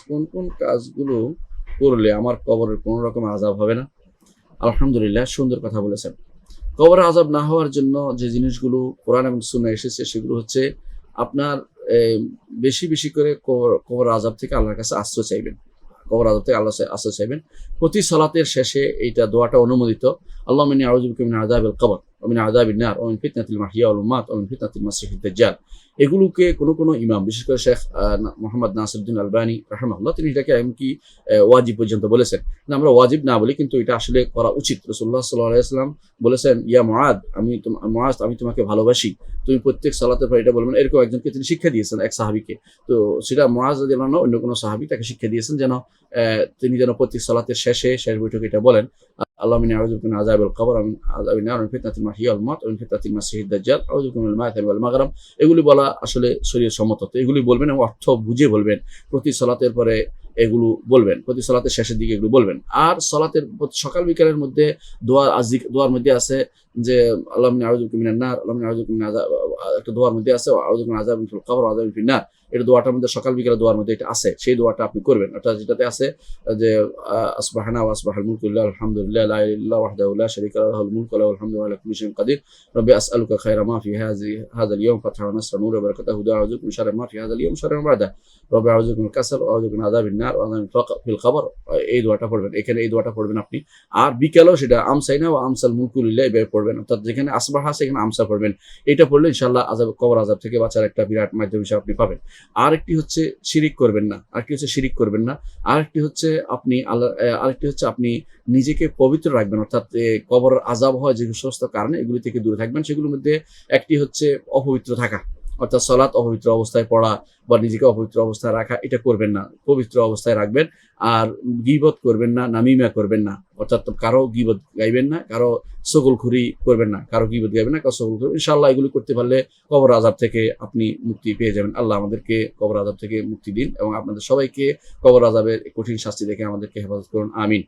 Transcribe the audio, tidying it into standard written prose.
কোন কোন কাজগুলো করলে আমার কবরের কোনো রকম আযাব হবে না? আলহামদুলিল্লাহ, সুন্দর কথা বলেছেন। কবরে আযাব না হওয়ার জন্য যে জিনিসগুলো কোরআন এবং সুন্নাহ এসেছে সেগুলো হচ্ছে আপনার বেশি, বেশি করে কবর আযাব থেকে আল্লাহর কাছে আশ্রয় চাইবেন। কবর আযাব থেকে আল্লাহর কাছে আশ্রয় চাইবেন। প্রতি সালাতের শেষে এইটা দোয়াটা অনুমোদিত। আল্লাহুম্মা ইন্নী আউযু বিকা মিন আযাবিল কবর ওয়া মিন আযাবিন নার ওয়া মিন ফিতনাতিল মাহইয়া ওয়াল মামাত ওয়া মিন ফিতনাতিল মাসিহিদ দাজ্জাল। এগুলোকে কোনো ইমাম, বিশেষ করে শেখ মুহাম্মদ নাসিরউদ্দিন আলবানী রাহিমাহুল্লাহ, তিনি এটাকে এমনকি ওয়াজিব পর্যন্ত বলেছেন। আমরা ওয়াজিব না বলি, কিন্তু এটা আসলে করা উচিত। রাসূলুল্লাহ সাল্লাল্লাহু আলাইহি ওয়াসাল্লাম বলেছেন, ইয়া মুআদ, মুআজ, আমি তোমাকে ভালোবাসি, তুমি প্রত্যেক সালাতের পর এটা বলবেন। এরকম একজনকে তিনি শিক্ষা দিয়েছেন, এক সাহাবীকে। তো সেটা মুআজ রাদিয়াল্লাহু আনহু, অন্য কোনো সাহাবী তাকে শিক্ষা দিয়েছেন যেন তিনি যেন প্রত্যেক সালাতের শেষ বৈঠকে এটা বলেন, আল্লাহুম্মা ইন্নী আউযু বিকা মিন আযাবিল কবর ওয়া মিন আযাবিন নার ওয়া মিন ফিতনাতিল মাহইয়া ওয়াল মামাত ওয়া মিন ফিতনাতিল মাসিহিদ দাজ্জাল আউযু বিকা মিনাল মাইতাতি ওয়াল মাগরাম। এগুলি বলা আসলে শরীয়ত সম্মত। তো এগুলি বলবেন এবং অর্থ বুঝে বলবেন। প্রতি সালাতের পরে এগুলো বলবেন, প্রতি সালাতের শেষের দিকে এগুলো বলবেন। আর সালাতের সকাল বিকালের মধ্যে দোয়ার মধ্যে আছে যে আল্লাহুম্মা ইন্নী আউযু বিকা মিনান নার, আল্লাহুম্মা ইন্নী আউযু বিকা মিন আযাব, একটা দোয়ার মধ্যে আছে আউযু বিকা মিন আযাবিল কবর ওয়া আযাবিল ফিন্নার। এটা দোয়াটার মধ্যে সকাল বিকালের দোয়ার মধ্যে এটা আছে। সেই দোয়াটা আপনি করবেন। অর্থাৎ যেটাতে আছে যে আসবাহানা ওয়া আসবাহাল মুলকু লিল্লাহি আলহামদুলিল্লাহি লা ইলাহা ইল্লাল্লাহু ওয়াহদাহু লা শারীকা লাহু লাহুল মুলকু ওয়া লাহুল হামদু ওয়া হুয়া আলা কুল্লি শাইইন কাদির। রব্বি আসআলুকা খায়রা মা ফি হাযাল ইয়াওম ফাতহান ওয়া নাসরা নূরা ওয়া বারাকাতাহু হুদা ওয়া আউযু বিকা মিন শাররি মা ফি হাযাল ইয়াওম শাররি মা বা'দা। রব্বি আউযু বিকা মিনাল কাসাল ওয়া আউযু বিকা মিন আযাবিন নার ওয়া আযাবিল ফিল কবর। এই দোয়াটা পড়বেন। এখানে এই দোয়াটা পড়বেন আপনি। আর বিকালেও সেটা আমসাইনা ওয়া আমসাল মুলকু লিল্লাহি এভাবে পড়বেন। অর্থাৎ যেখানে আসবাহা আছে এখানে আমসা পড়বেন। এটা পড়লে ইনশাআল্লাহ কবর আযাব থেকে বাঁচার একটা বিরাট মাধ্যম হিসেবে আপনি পাবেন। আরেকটি হচ্ছে শিরিক করবেন না। আরেকটি হচ্ছে আপনি নিজেকে পবিত্র রাখবেন। অর্থাৎ কবরের আযাব হয় যে সমস্ত কারণে এগুলি থেকে দূরে থাকবেন। সেগুলোর মধ্যে একটি হচ্ছে অপবিত্র থাকা। অর্থাৎ সালাত অপবিত্র অবস্থায় পড়া বা নিজেকে অপবিত্র অবস্থায় রাখা, এটা করবেন না। পবিত্র অবস্থায় রাখবেন। আর গীবত করবেন না, নামিমা করবেন না। অর্থাৎ কারো গীবত গাইবেন না, কারো ছগলখুরি করবেন না, কারো গীবত গাইবেন না, কারো ছগলখুরি। ইনশাআল্লাহ এগুলি করতে পারলে কবর আযাব থেকে আপনি মুক্তি পেয়ে যাবেন। আল্লাহ আমাদেরকে কবর আযাব থেকে মুক্তি দিন এবং আপনাদের সবাইকে কবর আযাবের কঠিন শাস্তি থেকে আমাদেরকে হেফাজত করুন। আমিন।